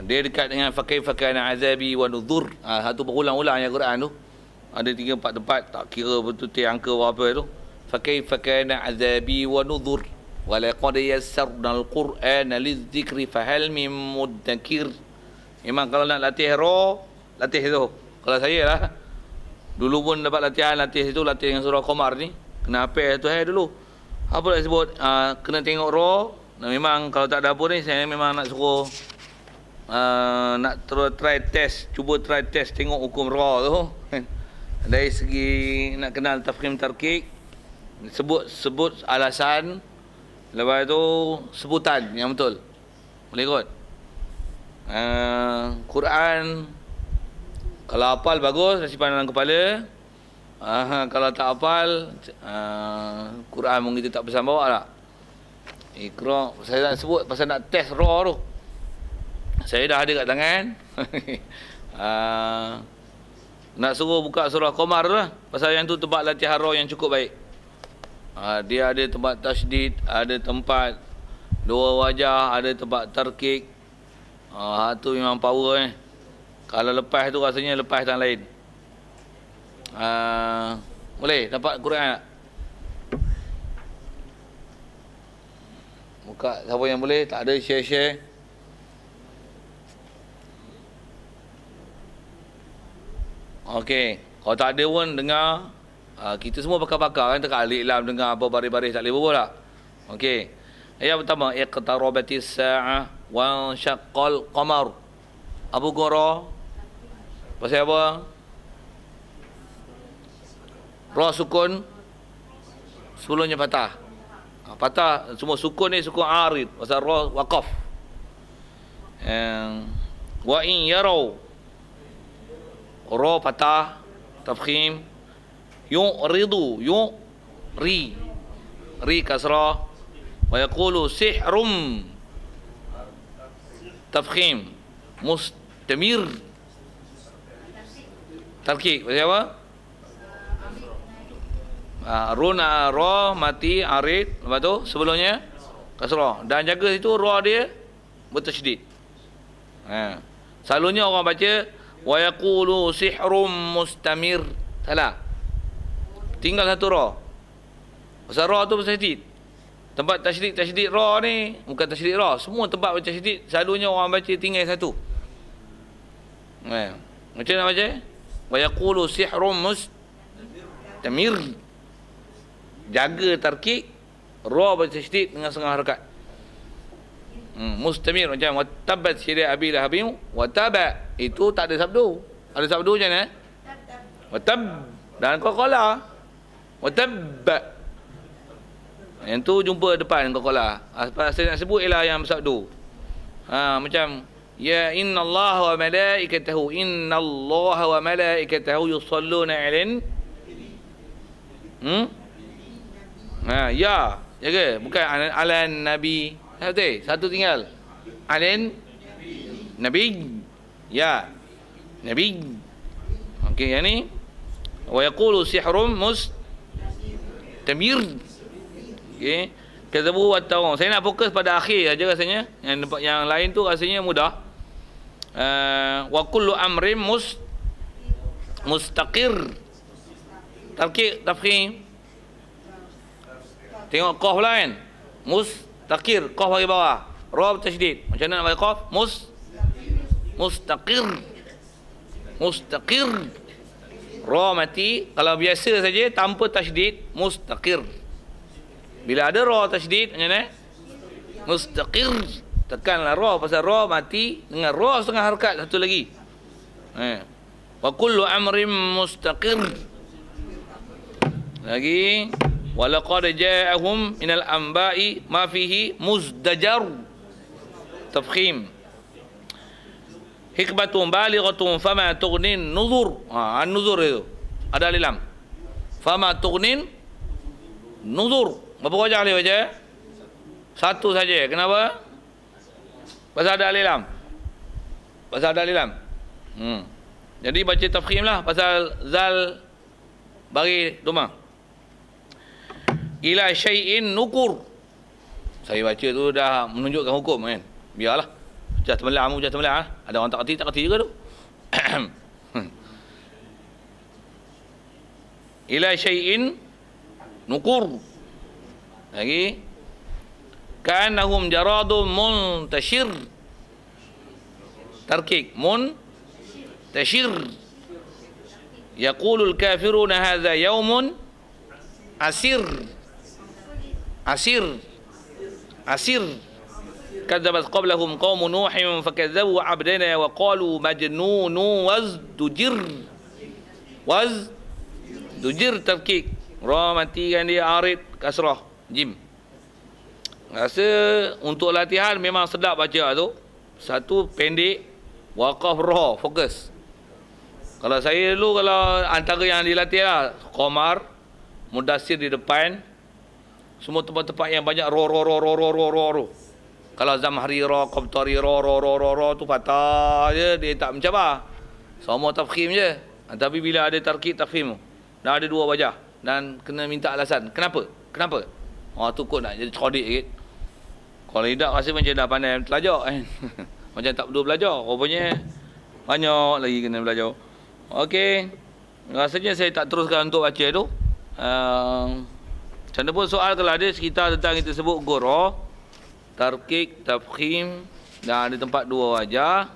Dia dekat dengan fakaifa kana azabi wa nuzur. Satu berulang-ulang ayat Quran tu. Ada 3-4 tempat, tak kira betul-betul angka berapa tu. Fakaifa kana azabi wa nuzur. Wa laqad yassarna al-Qur'ana lidzikri fahal min muddakir. Memang kalau nak latih latih tu. Kalau saya lah, dulu pun dapat latih situ, latih dengan surah Qamar ni. Kena hafal tu dulu. Apa nak sebut? Kena tengok Nah, memang kalau tak ada apa ni, saya memang nak suruh nak cuba try test tengok hukum tu. Dari segi nak kenal tafkhim tarkik, sebut alasan, lepas tu sebutan yang betul. Boleh kot. Quran kalau hafal bagus, simpan dalam kepala. Kalau tak hafal, Quran mungkin kita tak pesan bawa tak. Iqra, saya nak sebut pasal nak test tu. Saya dah ada kat tangan. Nak suruh buka surah Qamar tu lah. Pasal yang tu tempat latihan yang cukup baik. Dia ada tempat tasydid, ada tempat dua wajah, ada tempat tarkik. Tu memang power Kalau lepas tu rasanya lepas yang lain. Boleh dapat Quran tak? Buka siapa yang boleh, tak ada share. Okey, kalau tak ada pun dengar. Kita semua pakar-pakar kan, tak alik lam dengar apa baris-baris tak boleh berbual tak? Okey. Ayat pertama, iqtarabatis sa'ah wa syaqqal qamar. Apa gora? Pasal apa? Ra sukun sebelumnya patah. Patah semua sukun ni sukun arid, pasal ra waqaf. Wa in yarau, ra patah tafkhim. Yu'ridu, ri kasrah. Wa yaqulu sihrum, tafkhim. Mustamir, tarkik. Pasal apa? Runa ra mati arid, lepas tu sebelumnya kasrah, dan jaga situ ra dia bertasydid. Selalunya orang baca wa yaqulu sihrum mustamir, salah. Tinggal satu ra. Pasal ra tu bertasydid. Tempat tasydid ra ni bukan tasydid ra, semua tempat bertasydid. Selalunya orang baca tinggal satu. Macam nak baca? Wa yaqulu sihrum mustamir. Jaga tarkik, ra bertasydid dengan setengah harakat. Mustamir macam watabat syira abi lahabim, wataba itu tak ada sabdu. Ada sabdu macam mana? Watab dan qala. Watab. Yang tu jumpa depan qala. Saya nak sebut ialah yang bersabdu. Macam ya innallaha wa malaikatahu, innallaha wa malaikatahu yusalluna 'alan ya, jaga, bukan alan nabi. Satu tinggal. Alan nabi. Ya, nabi. Okey, yang ni wa yaqulu sihrum mustamir. Okey, kadzabu wa tawang. Saya nak fokus pada akhir aja rasanya. Yang lain tu rasanya mudah. Wa kullu amrin mustaqir. Tarkik tafkhim. Tengok qaf pula kan. Mustaqir, qaf bagi bawah. Ra bertasydid. Macam mana nak bagi qaf? Mustaqir. Mustaqir. Ra mati. Kalau biasa saja tanpa tasydid, mustaqir. Bila ada ra tasydid, macam mana? Mustaqir. Tekanlah ra, pasal ra mati dengan ra setengah harakat satu lagi. Wa kullu amrin mustaqir. Lagi walaqad ja'ahum minal anba'i ma fihi muzdajar, tafkhim. Hikmatun balighatun fama tughnin nuzur. An-nuzur itu ada lilam. Fama tughnin nuzur. Berapa wajah boleh baca? Satu saja. Kenapa? Pasal ada lilam. Pasal ada lilam. Jadi baca tafkhim lah, pasal zal bagi rumah. Ila syai'in nukur. Saya baca tu dah menunjukkan hukum kan. Biarlah. Hujah terbelah. Ada orang tak kerti juga tu. Ila syai'in nukur. Lagi. Ka'annahum jaradun muntashir. Tarkik. Muntashir. Yaqulul kafiruna hadha yaumun asir. كذبت قبلهم قوم نوح فكذبوا عبدنا وقالوا مجنون وازدجر تفكيك ra matikan dia arid kasrah jim. Rasa untuk latihan memang sedap baca tu. Satu pendek, waqaf ra, fokus. Kalau saya dulu, kalau antara yang dilatih lah Qamar, Mudassir di depan, semua tempat-tempat yang banyak ro. Kalau Zamhari ra, Qabtari ra tu patah je, dia tak mencabar. Semua tafkhim je. Tapi bila ada tarkib tafkhim, dah ada dua wajah dan kena minta alasan. Kenapa? Tu kot nak jadi cerdik sikit. Kalau tidak rasa macam dah pandai belajar kan. Macam tak perlu belajar. Rupanya banyak lagi kena belajar. Okey. Rasanya saya tak teruskan untuk baca tu. Macam pun soal kalau ada sekitar tentang kita sebut gora, tarkik, tafkhim, dan ada tempat dua wajah.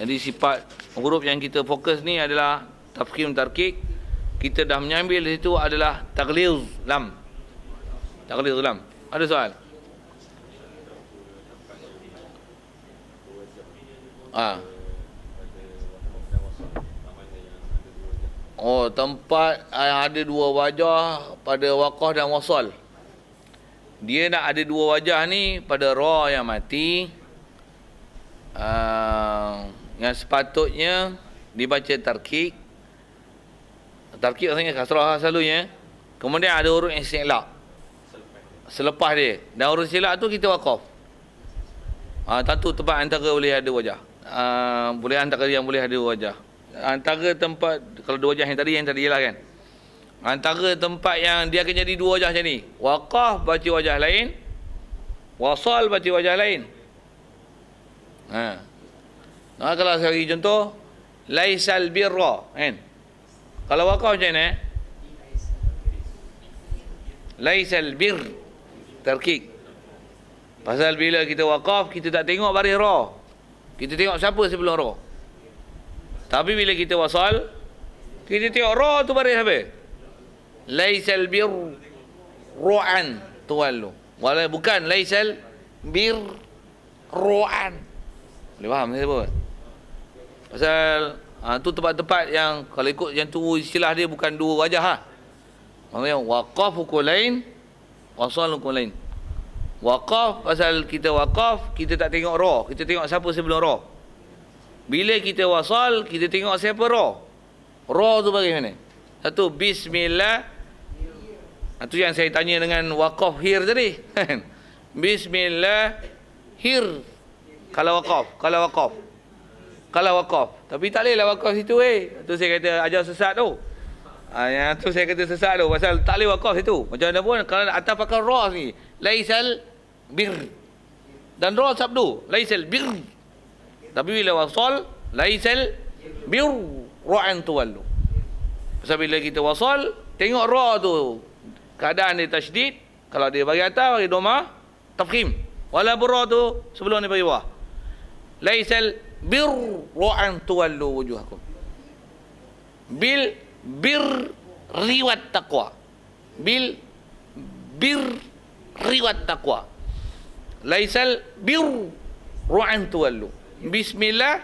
Jadi sifat huruf yang kita fokus ni adalah tafkhim, tarkik. Kita dah mengambil di situ adalah taghliz lam. Ada soal? Tempat yang ada dua wajah pada waqaf dan wasal. Dia nak ada dua wajah ni pada ra yang mati. Yang sepatutnya dibaca tarkik. Tarkik maksudnya kasrah selalunya. Kemudian ada huruf isti'la selepas dia. Dan huruf isti'la tu kita waqaf. Tentu tempat antara boleh ada wajah. Boleh antara yang boleh ada wajah. Antara tempat, kalau dua wajah yang tadi lah kan. Antara tempat yang dia akan jadi dua wajah macam ni. Waqaf baca wajah lain, wasal baca wajah lain. Kalau saya bagi contoh, laisal birra kan. Kalau waqaf macam mana? Laisal bir, tarkik. Pasal bila kita waqaf, kita tak tengok baris ra. Kita tengok siapa sebelum ra. Tapi bila kita wasal, kita tengok ra tu baris apa? Laisal bir ru'an tuwallu. Bukan laisal bir ru'an. Boleh faham saya apa? Pasal tu tempat-tempat yang kalau ikut yang tu istilah dia bukan dua wajah ha. Maksudnya waqaf hukum lain, wasal hukum lain. Waqaf pasal kita waqaf, kita tak tengok ra, kita tengok siapa sebelum ra. Bila kita wasal, kita tengok siapa ra. Ra tu bagaimana? Satu, bismillah. Itu yang saya tanya dengan waqaf hir tadi. Bismillah hir. Kalau waqaf. Tapi tak boleh lah waqaf situ Itu saya kata ajar sesat tu. Yang tu saya kata sesat tu. Pasal tak boleh waqaf situ. Macam mana pun kalau atas pakai ra ni. Laisal bir. Dan ra sabdu. Laisal bir. Tapi bila wasal, laisal bir ra'an tuwallu. Pasal bila kita wasal, tengok ra tu. Keadaan dia tasydid. Kalau dia bagi atas, bagi doma, tafkhim. Wala burra tu sebelum dia bagi bawah. Laisal bir ra'an tuwallu wujuhakum. Bil bir riwat taqwa. Bil bir riwat taqwa. Laisal bir ra'an tuwallu. Bismillah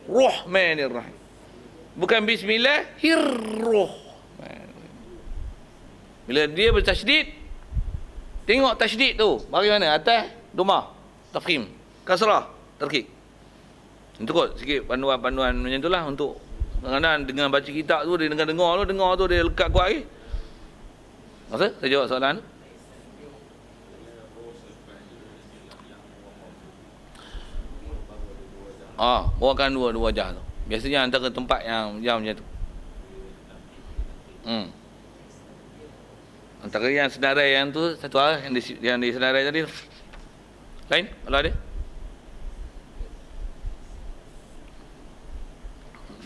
Rahmanirrahim. Bukan bismillah Rahmanirrahim. Bila dia bertasydid, tengok tasydid tu bagaimana atas doma, tafkhim, kasrah, tarkik. Itu kot sikit panduan-panduan macam itulah untuk kadang-kadang dengan baca kitab tu dia dengar tu dia lekat kuat lagi. Maksud saya jawab soalan tu. Bawakan dua wajah tu. Biasanya antara tempat yang macam tu. Antara yang senarai yang tu satu yang di senarai tadi tu. Lain kalau ada?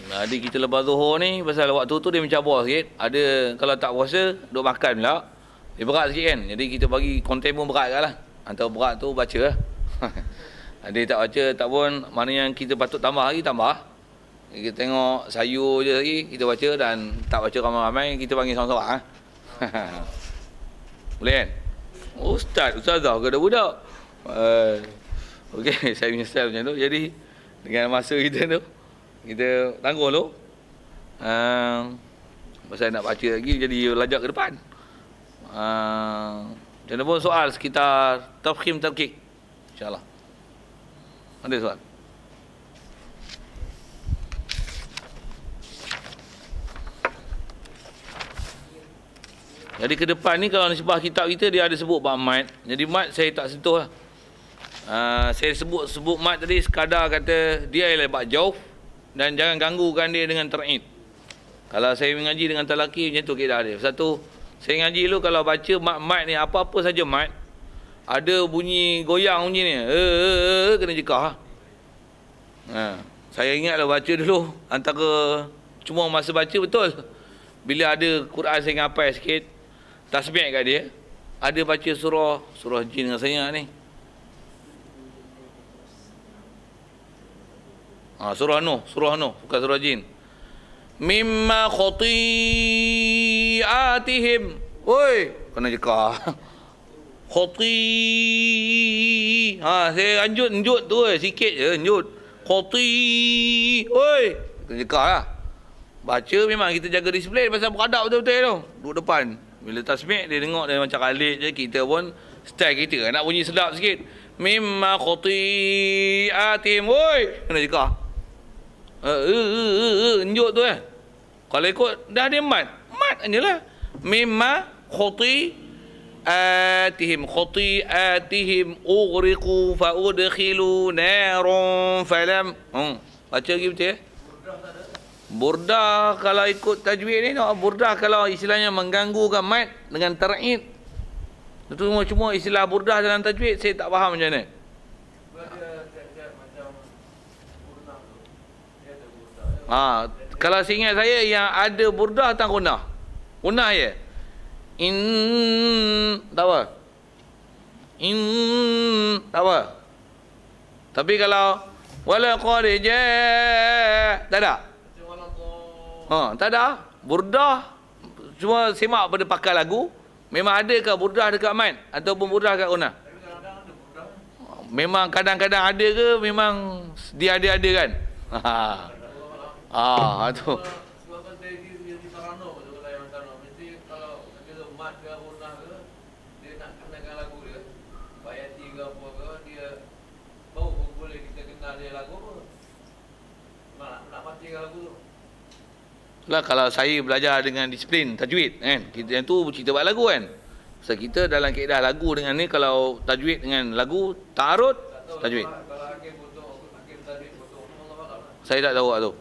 Jadi kita lepas zuhur ni, pasal waktu tu dia mencabar sikit. Ada, kalau tak puasa, duk makan pula. Dia berat sikit kan. Jadi kita bagi konten pun berat kan lah. Antara berat tu baca lah. Dia tak baca, tak pun. Mana yang kita patut tambah lagi, tambah. Kita tengok sayur je lagi, kita baca. Dan tak baca ramai-ramai, kita panggil seorang-seorang. Boleh kan? Ustazah ke dah budak? Okey, saya menyesal macam tu. Jadi, dengan masa kita tu, kita tanggung tu. Pasal nak baca lagi, jadi lajak ke depan. Macam mana pun soal sekitar tafkhim tarkik. InsyaAllah. Ada soal? Jadi ke depan ni kalau nisbah kitab kita dia ada sebut bab mat. Jadi mat saya tak sentuh lah. Saya sebut mat tadi sekadar kata dia ialah bab jauh dan jangan ganggukan dia dengan ter'id. Kalau saya mengaji dengan talaki macam tu kaedah dia. Satu, saya ngaji dulu kalau baca mat ni apa-apa saja mat ada bunyi goyang bunyi ni. Kena jekah. Saya ingatlah baca dulu antara cuma masa baca betul. Bila ada Quran saya ngapai sikit tasbih kat dia, ada baca surah jin dengan saya ni. Surah Nuh, bukan surah jin. Mimma khati'atihim. Oi, kena jekah. Saya anjut tu sikit je anjut. Oi, kena jekah lah. Baca memang kita jaga disiplin pasal beradab betul-betul tu. Duduk depan. Bila tasbih dia tengok dia macam khalid je, kita pun style kita nak bunyi sedap sikit. Mimma khati'atihim. Oi, kena jekah. Enjut tu Kalau ikut dah ada mat ajalah. Mimma khati'atihim ughriqu fa udkhilu narun falam. Baca lagi betul Burdah kalau ikut tajwid ni, burdah kalau istilahnya mengganggukan mat dengan ter'id. Itu cuma istilah burdah dalam tajwid saya tak faham macam mana. Kalau seingat saya yang ada burdah tak gunah. Gunah je. Tak apa. Tak apa. Tapi kalau walaqad tak ada. Tak ada. Burdah cuma semak pada pakar lagu. Memang ada ke burdah dekat mat ataupun burdah dekat gunah? Memang kadang-kadang ada ke memang dia ada kan? Tu. Sebab kan dia parano betul kalau yang tanam. Mesti kalau kita mat ke gunah ke dia nak kenakan lagu dia. Bayati ke apa ke dia baru pun boleh kita kenal dia lagu apa. Nak matikan lagu tu. Lah kalau saya belajar dengan disiplin tajwid kan, kita yang tu cerita buat lagu kan. Sebab kita dalam kaedah lagu dengan ni kalau tajwid dengan lagu ta'arud tajwid. Kalau hakim tajwid potong saya tak tahu tu.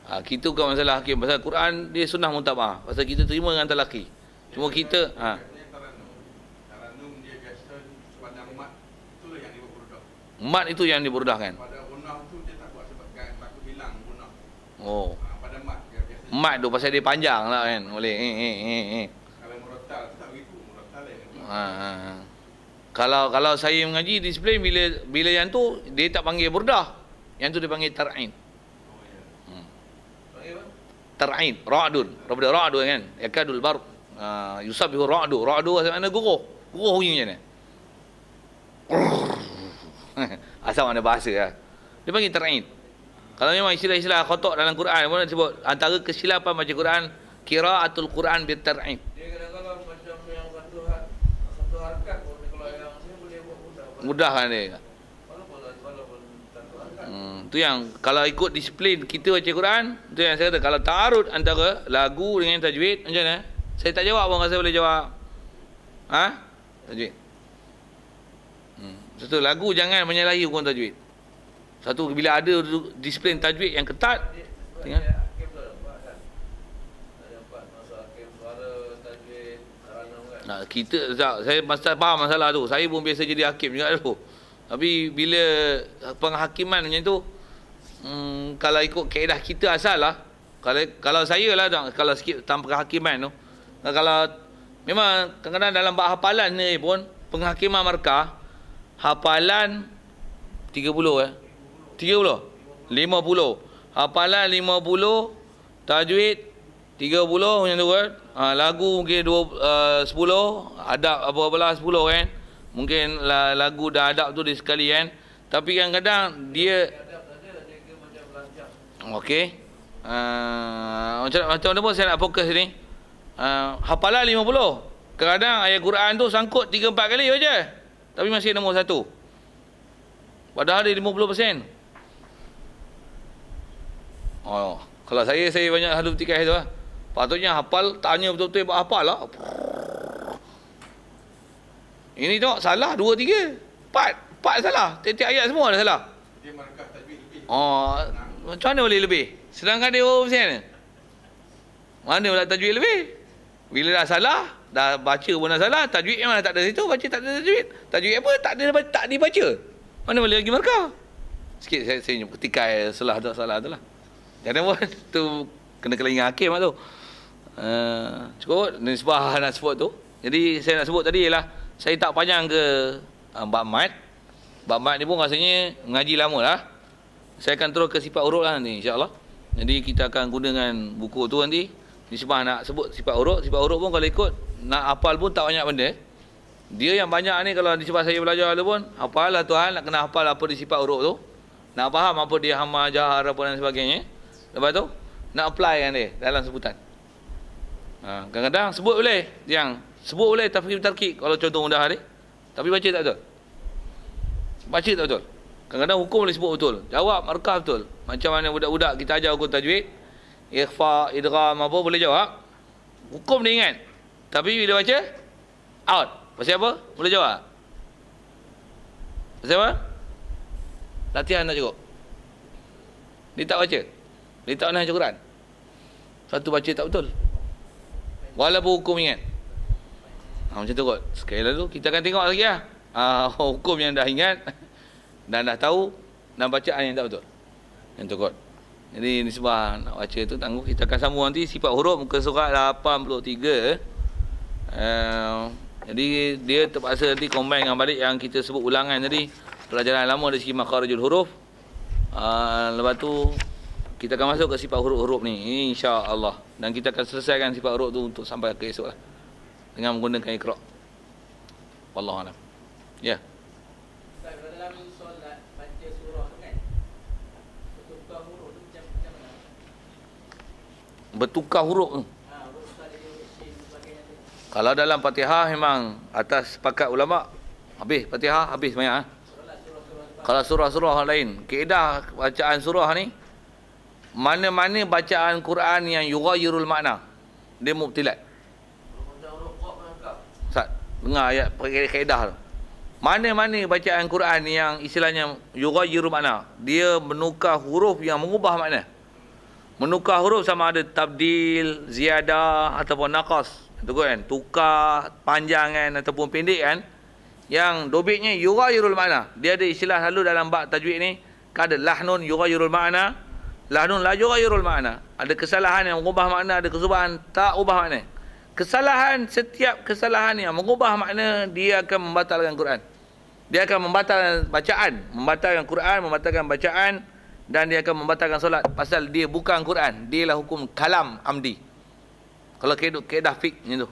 Kita bukan masalah hakim pasal Quran dia sunnah muntabah. Pasal kita terima dengan talaki. Cuma kita taranum dia biasa sepanjang mat itulah yang diburdah. Mat itu yang diburdahkan. Pada gunah tu dia tak buat sebabkan takut hilang gunah. Pada mat dia biasa. Mat tu pasal dia panjang lah kan. Boleh Kalau murattal tak begitu, murattal Kalau saya mengaji disiplin bila yang tu dia tak panggil burdah. Yang tu dia panggil tar'id. Tar'id, ra'dun. Daripada ra'du kan. Yakadul bar. Yusabbihu ra'du. Ra'du maksudnya guruh. Guruh bunyi macam mana? Asal mana bahasa lah. Dia panggil tar'id. Kalau memang istilah-istilah khotok dalam Quran pun disebut antara kesilapan baca Quran qiraatul Quran bil tar'id. dia kadang-kadang macam yang satu harakat pun kalau yang ni boleh buat Mudah kan dia. Tu yang kalau ikut disiplin kita baca Quran, tu yang saya kata kalau ta'arud antara lagu dengan tajwid macam mana? Saya tak jawab pun saya boleh jawab. Tajwid. Satu lagu jangan menyalahi hukum tajwid. Satu bila ada disiplin tajwid yang ketat tengok. Kita saya faham masalah tu. Saya pun biasa jadi hakim juga dulu. Tapi bila penghakiman macam tu kalau ikut kaedah kita asal lah, kalau saya lah, kalau sikit tanpa kehakiman tu, kalau memang kadang-kadang dalam bab hafalan ni pun, penghakiman markah, hafalan 30 50. Hafalan 50, tajwid 30 macam tu kan. Lagu mungkin 10, adab apa-apalah 10 kan. Mungkin lagu dan adab tu dia sekali kan. Tapi kadang-kadang dia okey. Macam mana pun saya nak fokus ni. Hafalan 50. Kadang-kadang ayat Quran tu sangkut 3-4 kali saja. Tapi masih nombor 1. Padahal dia 50%. Kalau saya banyak selalu petikai tu lah. Patutnya hafal, tanya betul-betul buat hafal lah. Ini tengok, salah 2, 3, 4 salah. Tiap-tiap ayat semua ada salah. Dia markah tajwid lebih. Macam mana boleh lebih? Sedangkan dia orang macam mana? Mana boleh tajwid lebih? Bila dah salah, dah baca pun dah salah, tajwid memang tak ada situ, baca tak ada tajwid. Tajwid apa? Tak dibaca. Mana boleh lagi markah? Sikit saya petikai salah tu lah. Jangan pun tu kena kelingan hakim lah tu. Cukup nisbah nak sebut tu. Jadi saya nak sebut tadi ialah saya tak panjang ke bab mat. Bab mat ni pun rasanya mengaji lama lah. Saya akan terus ke sifat huruf lah nanti insya-Allah. Jadi kita akan gunakan buku tu nanti. Nisbah nak sebut sifat huruf pun kalau ikut nak hafal pun tak banyak benda. Dia yang banyak ni kalau nisbah saya belajar tu pun hafal lah tuan, nak kena hafal apa di sifat huruf tu. Nak faham apa dia hama, jahar apa dan sebagainya. Lepas tu nak apply kan dia dalam sebutan. Kadang-kadang sebut boleh, tafkhim tarkib kalau contoh mudah ni. Tapi baca tak betul. Kadang-kadang hukum boleh sebut betul, jawab markah betul. Macam mana budak-budak kita ajar hukum tajwid, ikhfa, idgham apa boleh jawab. Hukum dia ingat. Tapi bila baca out. Pasal apa? Boleh jawab. Pasal apa? Latihan tak cukup. Dia tak baca. Dia tak nak baca Quran. Satu baca tak betul. Walaupun hukum ingat. Macam tu kot. Sekali lalu kita akan tengok lagi lah. Hukum yang dah ingat dan dah tahu dan bacaan yang tak betul. Yang tu kot. Jadi nisbah nak baca tu tangguh. Kita akan sambung nanti sifat huruf muka surat 83. Jadi dia terpaksa nanti combine dengan balik yang kita sebut ulangan tadi. Pelajaran lama dari segi makharijul huruf. Lepas tu kita akan masuk ke sifat huruf-huruf ni insya-Allah, dan kita akan selesaikan sifat huruf tu untuk sampai ke esok lah dengan menggunakan Iqra. Wallahu a'lam. Ya. Ustaz, dalam solat baca surah tu kan, bertukar huruf tu macam mana? Bertukar huruf tu. Huruf tadi huruf sin sebagainya tu. Kalau dalam Fatihah memang atas sepakat ulama, habis Fatihah habis banyak. Kalau surah-surah lain, kaedah bacaan surah ni, mana-mana bacaan Quran yang yughayyirul makna, dia mubtilat. Ustaz, dengar ayat kaedah tu. Mana-mana bacaan Quran yang istilahnya yughayyirul makna, dia menukar huruf yang mengubah makna. Menukar huruf sama ada tabdil, ziyadah ataupun naqas. Itu kan, tukar panjangan ataupun pendek kan. Yang dobitnya yughayyirul makna. Dia ada istilah selalu dalam bab tajwid ni, ada lahnun yughayyirul makna, lahnun la yughayyirul makna. Ada kesalahan yang mengubah makna, ada kesalahan tak ubah makna. Setiap kesalahan yang mengubah makna, dia akan membatalkan Quran. Dia akan membatalkan bacaan, membatalkan Quran, membatalkan bacaan, dan dia akan membatalkan solat. Pasal dia bukan Quran, dia lah hukum kalam amdi. Kalau kaedah fiqh ni tu.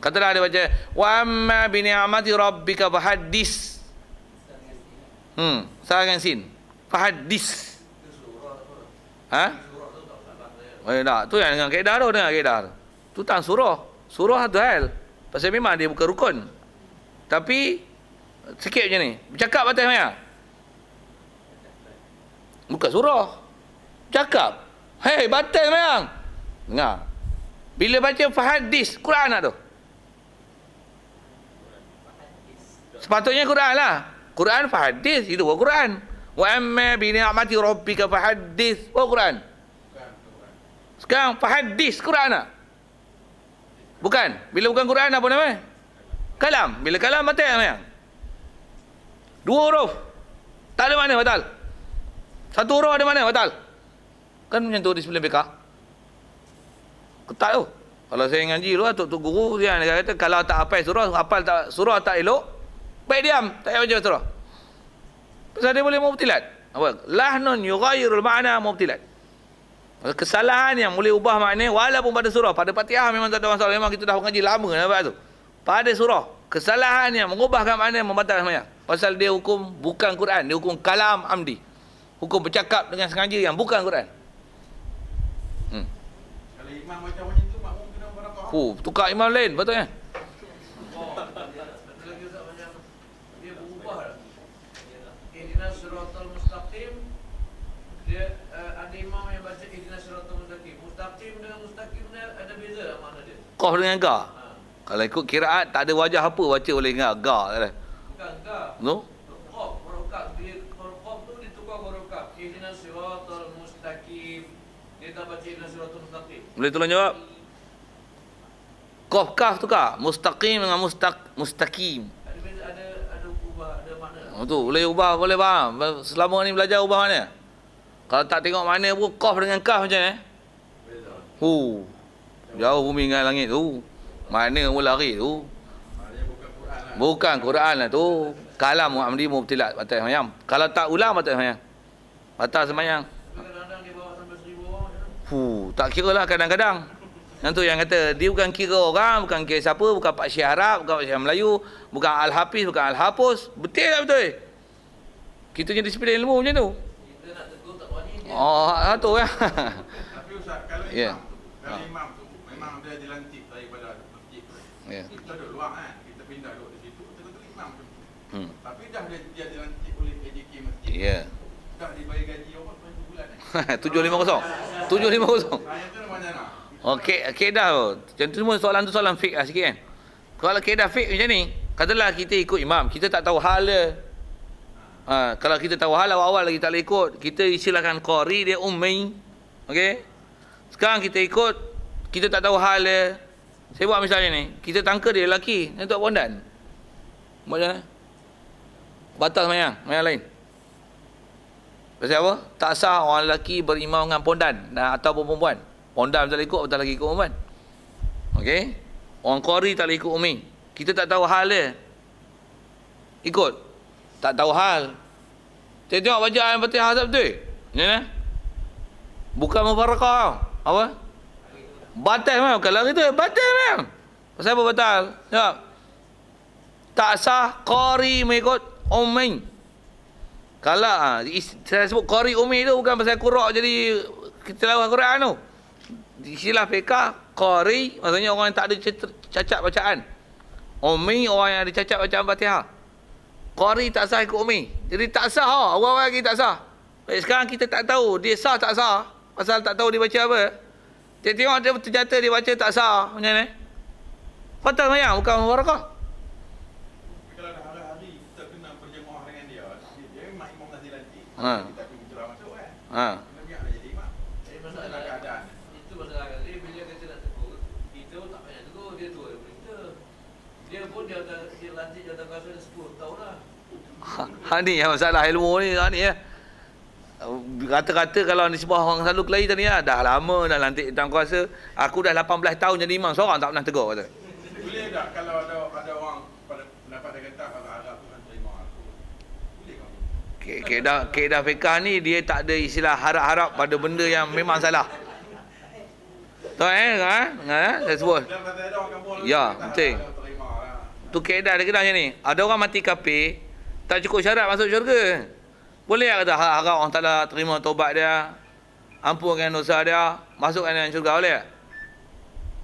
Katalah dia baca wa amma bi ni'mati rabbika fahaddis. Dengan sin. Fahaddis. Tak, tu yang dengan kaedah tu, dengan kaedah tu. Tu tang surah. Surah tu hal. Pasal memang dia bukan rukun. Tapi sikit macam ni. Bercakap atas maya. Bukan surah. Cakap. Hei, batal mayang. Dengar. Bila baca fahadis, Quran lah tu. Sepatutnya Quran lah. Quran fahadis, itu bukan Quran. Wa amma bi ni'mati rabbika fahadis. Oh Quran. Sekarang fahadis Quran lah. Bukan. Bila bukan Quran apa nama? Kalam. Bila kalam batal mayang. Dua huruf. Tak ada mana batal. Satu huruf ada mana batal. Kan macam tu di sebelum fiqh. Ketat tu. Kalau saya ngaji dulu, tok guru dia kata kalau tak hafal surah tak elok, baik diam, tak payah baca surah. Pasal dia boleh mubtilat. Apa? Lahnun yughayyirul ma'na mubtilat. Kesalahan yang boleh ubah makna walaupun pada surah. Pada Fatihah memang tak ada masalah. Memang kita dah mengaji lama nampak tu. Pada surah, kesalahan yang mengubahkan makna membatalkan sembahyang. Pasal dia hukum bukan Quran, dia hukum kalam amdi. Hukum bercakap dengan sengaja yang bukan Quran. Kalau imam macam tu, makmum kena barakah. Tukar imam lain patutnya. Satu lagi Ustaz macam dia berubah dah. Ihdinas siratal mustaqim, dia ada imam yang baca ihdinas siratal mustaqim. Mustaqim dengan mustaqim ni ada beza tak makna dia? Qaf dengan ga. Kalau ikut kiraat tak ada wajah apa baca boleh dengar ga tak ada. Bukan kaf. No? Qaf, huruf kaf. Dia huruf qaf tu ditukar huruf kaf. Ihdinas siratal mustaqim. Dia tak baca ihdinas siratal mustaqim. Boleh tolong jawab? Qaf kaf tukar. Mustaqim dengan mustaqim. Ada beza, ada ubah, ada makna. Tu boleh ubah, boleh faham. Selama ni belajar ubah mana? Kalau tak tengok mana pun qaf dengan kaf macam ni. Jauh bumi dengan langit tu. Mana pun lari tu. Maknanya bukan Quran lah. Bukan Quran lah tu. Kalam amdi mubtilat batal sembahyang. Kalau tak ulang batal sembahyang. Batal sembahyang. Kadang-kadang dia bawa sampai 1000 orang macam tu. Tak kira lah kadang-kadang. Yang tu yang kata dia bukan kira orang, bukan kira siapa, bukan Pak Syekh Arab, bukan Pak Syekh Melayu, bukan Al-Hafiz, bukan Al-Hafuz. Betul tak betul? Kita jadi disiplin ilmu macam tu. Kita nak tegur tak berani dia. Satu ya. Tapi Ustaz, kalau Ya. imam tu, kalau imam tu memang dia dilantik daripada masjid tu. Ya. Kita duduk luar kan, kita pindah duduk di situ, betul-betul imam tu. Hmm. Tapi dah dia dilantik oleh AJK masjid. Ya. Dah dibayar gaji orang 1 bulan 750. 750. Saya tu macam mana? Okey, kedah tu. Macam tu semua soalan tu soalan fik lah sikit kan. Kalau kedah fik macam ni, katalah kita ikut imam, kita tak tahu hal dia. Kalau kita tahu hal awal-awal lagi tak boleh ikut, kita istilahkan qari dia ummi. Okey? Sekarang kita ikut, kita tak tahu hal dia. Saya buat misalnya ni, kita tangka dia lelaki, dia tak pondan. Buat macam mana? Batal sembahyang lain. Pasal apa? Tak sah orang lelaki berimam dengan pondan ataupun perempuan. Pondan tak boleh ikut, betul lagi ikut perempuan. Okey? Orang qari tak boleh ikut ummi. Kita tak tahu hal dia. Ikut. Tak tahu hal. Tengok bacaan Fatihah tak betul? Macam mana? Bukan mubarakah. Apa? Batal memang. Kalau itu batal memang. Pasal apa batal? Tengok. Tak sah qari mengikut ummi. Kalau saya sebut qari ummi tu bukan pasal Quran jadi kita lawan Quran tu. Istilah fiqh qari maksudnya orang yang tak ada cacat bacaan. Ummi orang yang ada cacat bacaan Fatihah. Qari tak sah ikut ummi. Jadi tak sah awal-awal lagi tak sah. Baik, sekarang kita tak tahu dia sah tak sah. Pasal tak tahu dia baca apa. Dia tengok dia terjata dia baca tak sah. Macam mana? Batal sembahyang bukan mubarakah. Tapi kalau dah hari-hari kita kena berjemaah dengan dia memang imam dah dilantik. Ha. Kita pergi ceramah masuk kan. Ha. Kena biarlah jadi imam. Jadi Dalam masalah keadaan. itu masalah dia bila kita nak tegur, kita pun tak payah tegur, dia tua daripada kita. Dia pun dia lantik jawatan kuasa dah 10 tahun lah. Ni yang masalah ilmu ni ya. Kata-kata kalau ni sebuah orang selalu kelahi tadi ya, dah lama dah lantik jawatan kuasa. Aku dah 18 tahun jadi imam, seorang tak pernah tegur kata. Boleh tak kalau ada orang pada pendapat dia kata kalau Arab tu kan terima aku. Boleh kau? Kaedah fiqah ni dia tak ada istilah harap-harap pada benda yang memang salah. Tahu saya sebut. Dan kata ada orang kampung Ya, kata, betul. terima lah. Tu kaedah dia macam ni. Ada orang mati kafir, tak cukup syarat masuk syurga. Boleh tak kata harap orang Taala terima taubat dia, ampunkan dosa dia, masukkan dalam syurga, boleh tak?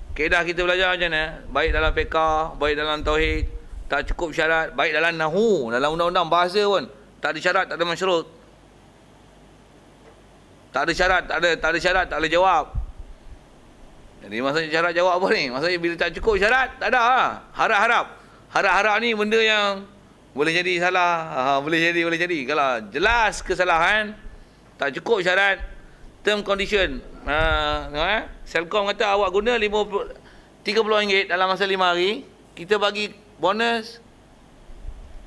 Kaedah kita belajar macam mana? Baik dalam fiqah, baik dalam tauhid, tak cukup syarat, baik dalam nahwu, dalam undang-undang bahasa pun, tak ada syarat, tak ada masyurut. Tak ada syarat, tak ada syarat, tak boleh jawab. Jadi maksudnya syarat jawab apa ni? Maksudnya bila tak cukup syarat, tak ada lah. Harap-harap. Harap-harap ni benda yang boleh jadi salah, boleh jadi. Kalau jelas kesalahan, tak cukup syarat, term condition. Selcom kata awak guna RM30 dalam masa 5 hari, kita bagi bonus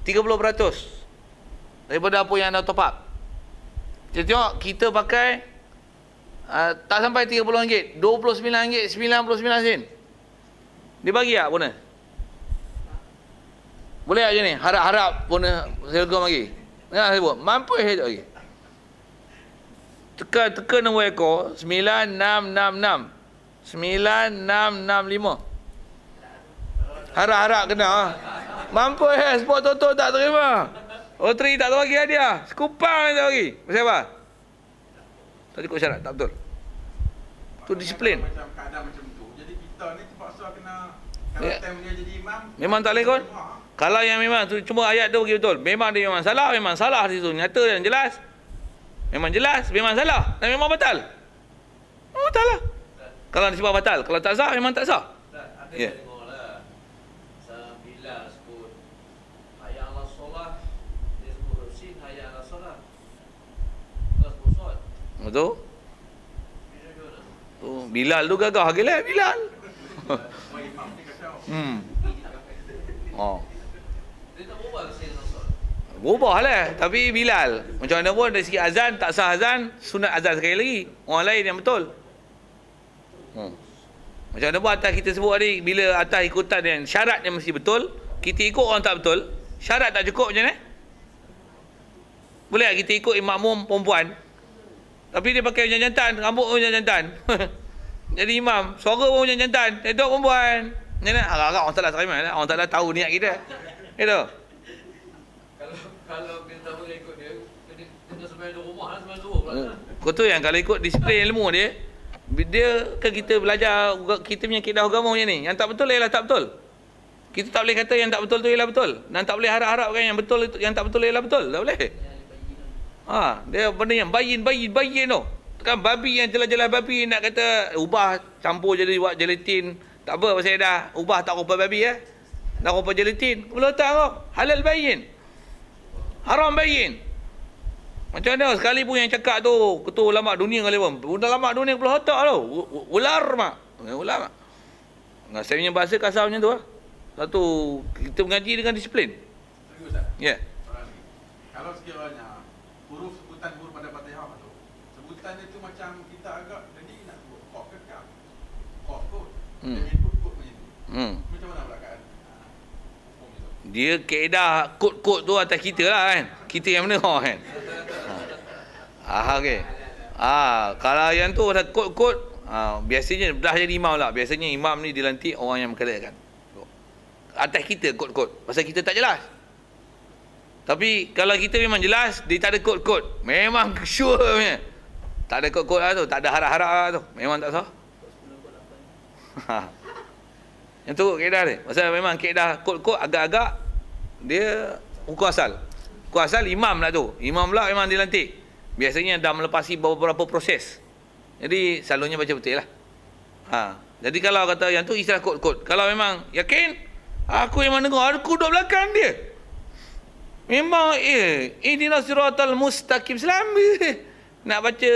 30%. daripada apa yang anda top up. Kita tengok kita pakai tak sampai RM30, RM29.99. Dia bagi tak bonus? Boleh tak je ni? Harap-harap bonus Selcom bagi. Dengar saya buat. Mampu saya tak bagi. Teka nombor ekor 9666. 9665. Harap-harap kena. Mampu Sport Toto tak terima. Loteri tak bagi hadiah. Sekupang tak bagi. Pasal apa? Tak ikut syarat, tak betul. Tu disiplin. Macam keadaan macam tu. Jadi kita ni terpaksa kena kalau time dia jadi imam. Memang tak boleh kot. Kalau yang memang tu cuma ayat tu bagi betul. Memang dia memang salah di situ. Nyata dan jelas. Memang jelas, memang salah dan memang batal. Oh, batal lah. Kalau disebut batal, kalau tak sah memang tak sah. Ada Ya. tengoklah. Bila sebut hayya 'alas solah, dia sebut sin hayya 'alas solah. Terus pusat. Betul? Bila dia nak. Tu Bilal tu gagah gila Bilal. Imam dia kata, Oh. Dia tak berubah ke sin dengan solat. Berubah lah. Tapi Bilal macam mana pun dari segi azan, tak sah azan, sunat azan sekali lagi. Orang lain yang betul. Macam mana pun atas kita sebut tadi, bila atas ikutan yang syarat yang mesti betul, kita ikut orang tak betul, syarat tak cukup macam mana? Boleh tak kita ikut makmum perempuan, tapi dia pakai jantan, rambut pun jantan. Jadi imam, suara pun jantan, dia duduk perempuan. Macam mana? Agak-agak orang salah terima lah. Orang tak tahu niat kita. Gitu. Kalau kita tak boleh ikut dia, kena sembahyang di rumah lah, sembahyang zuhur pula. Kau tu yang kalau ikut disiplin ilmu dia kan kita belajar kita punya kaedah agama macam ni. Yang tak betul ialah tak betul. Kita tak boleh kata yang tak betul tu ialah betul. Dan tak boleh harap-harapkan yang betul itu, yang tak betul ialah betul. Tak boleh. Dia benda yang bayin tu. Kan babi yang jelas-jelas babi nak kata ubah campur jadi buat gelatin. Tak apa pasal dah ubah tak rupa babi Nak rupa gelatin. Belum tak kau. Halal bayin. Haram bayin. Macam mana sekalipun yang cakap tu ketua ulama dunia kali pun. Ulama dunia kepala otak tu. Ular mak. Ulama. Saya punya bahasa kasar macam tu lah. Satu, kita mengaji dengan disiplin. Serius tak? Ya. Kalau sekiranya sebutan huruf pada Fatihah tu, sebutan itu macam kita agak jadi nak sebut kok ke kaf. Kok kot. Dia ikut kot macam tu. Macam mana pula keadaan? Hukum itu. Dia kaedah kod-kod tu atas kita lah kan. Kita yang mana kan. Okey. Kalau yang tu ada kod-kod, biasanya dah jadi imam lah. Biasanya imam ni dilantik orang yang berkelayakan. Atas kita kod-kod. Pasal kita tak jelas. Tapi kalau kita memang jelas, dia tak ada kod-kod. Memang sure punya. Tak ada kod-kod lah tu. Tak ada harap-harap lah tu. Memang tak sah. Yang tu kaedah dia. Pasal memang kaedah kod-kod agak-agak dia hukum asal. Hukum asal imam lah tu. Imam pula memang dilantik. Biasanya dah melepasi beberapa proses. Jadi selalunya baca betul lah. Jadi kalau kata yang tu istilah kod-kod. Kalau memang yakin, aku yang mana dengar, aku duduk belakang dia. Memang ihdinas siratal mustaqim selama. Nak baca,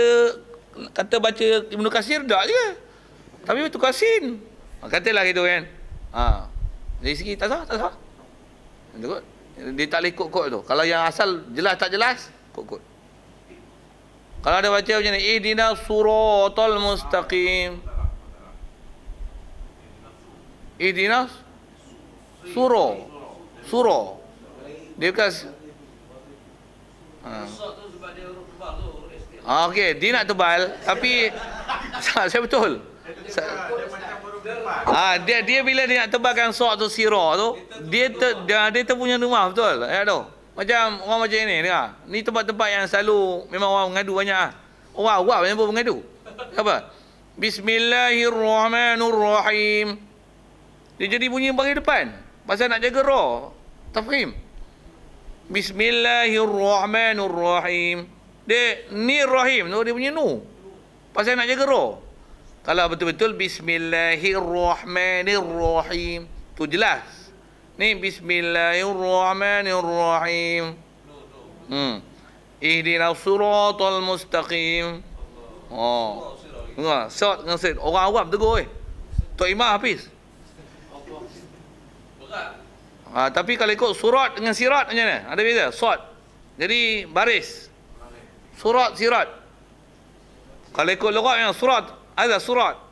kata baca Ibnu Katsir tak je. Tapi itu Qasin. Katalah gitu kan. Dari segi tak sah. Dia tak boleh kod-kod tu. Kalau yang asal jelas tak jelas, kod-kod. Kalau ada baca macam ni, ihdinas siratal mustaqim. Ihdinas surah. Dia bukan Pusat tu sebab dia huruf tebal tu, huruf ST. okey, dia nak tebal tapi saya betul. Dia macam huruf depan. Dia bila dia nak tebalkan sok tu sirah tu, dia terpunya rumah betul. Tu. Macam orang macam ni dengar. Ni tempat-tempat yang selalu memang orang mengadu banyak Orang awam yang pun mengadu. Apa? Bismillahirrahmanirrahim. Dia jadi bunyi bagi depan. Pasal nak jaga ra. Tafhim. Bismillahirrahmanirrahim. Dia ni rahim tu dia punya nu. Pasal nak jaga ra. Kalau betul-betul Bismillahirrahmanirrahim. Tu jelas. Ni Bismillahirrahmanirrahim. Ihdinas siratal mustaqim. Dengar, sot dengan sit. Orang awam tegur Tok Imam Hafiz. Berat. Tapi kalau ikut surat dengan sirat macam mana? Ada beza? Sot. Jadi baris. Surat sirat. Kalau ikut lughat yang surat, ada surat.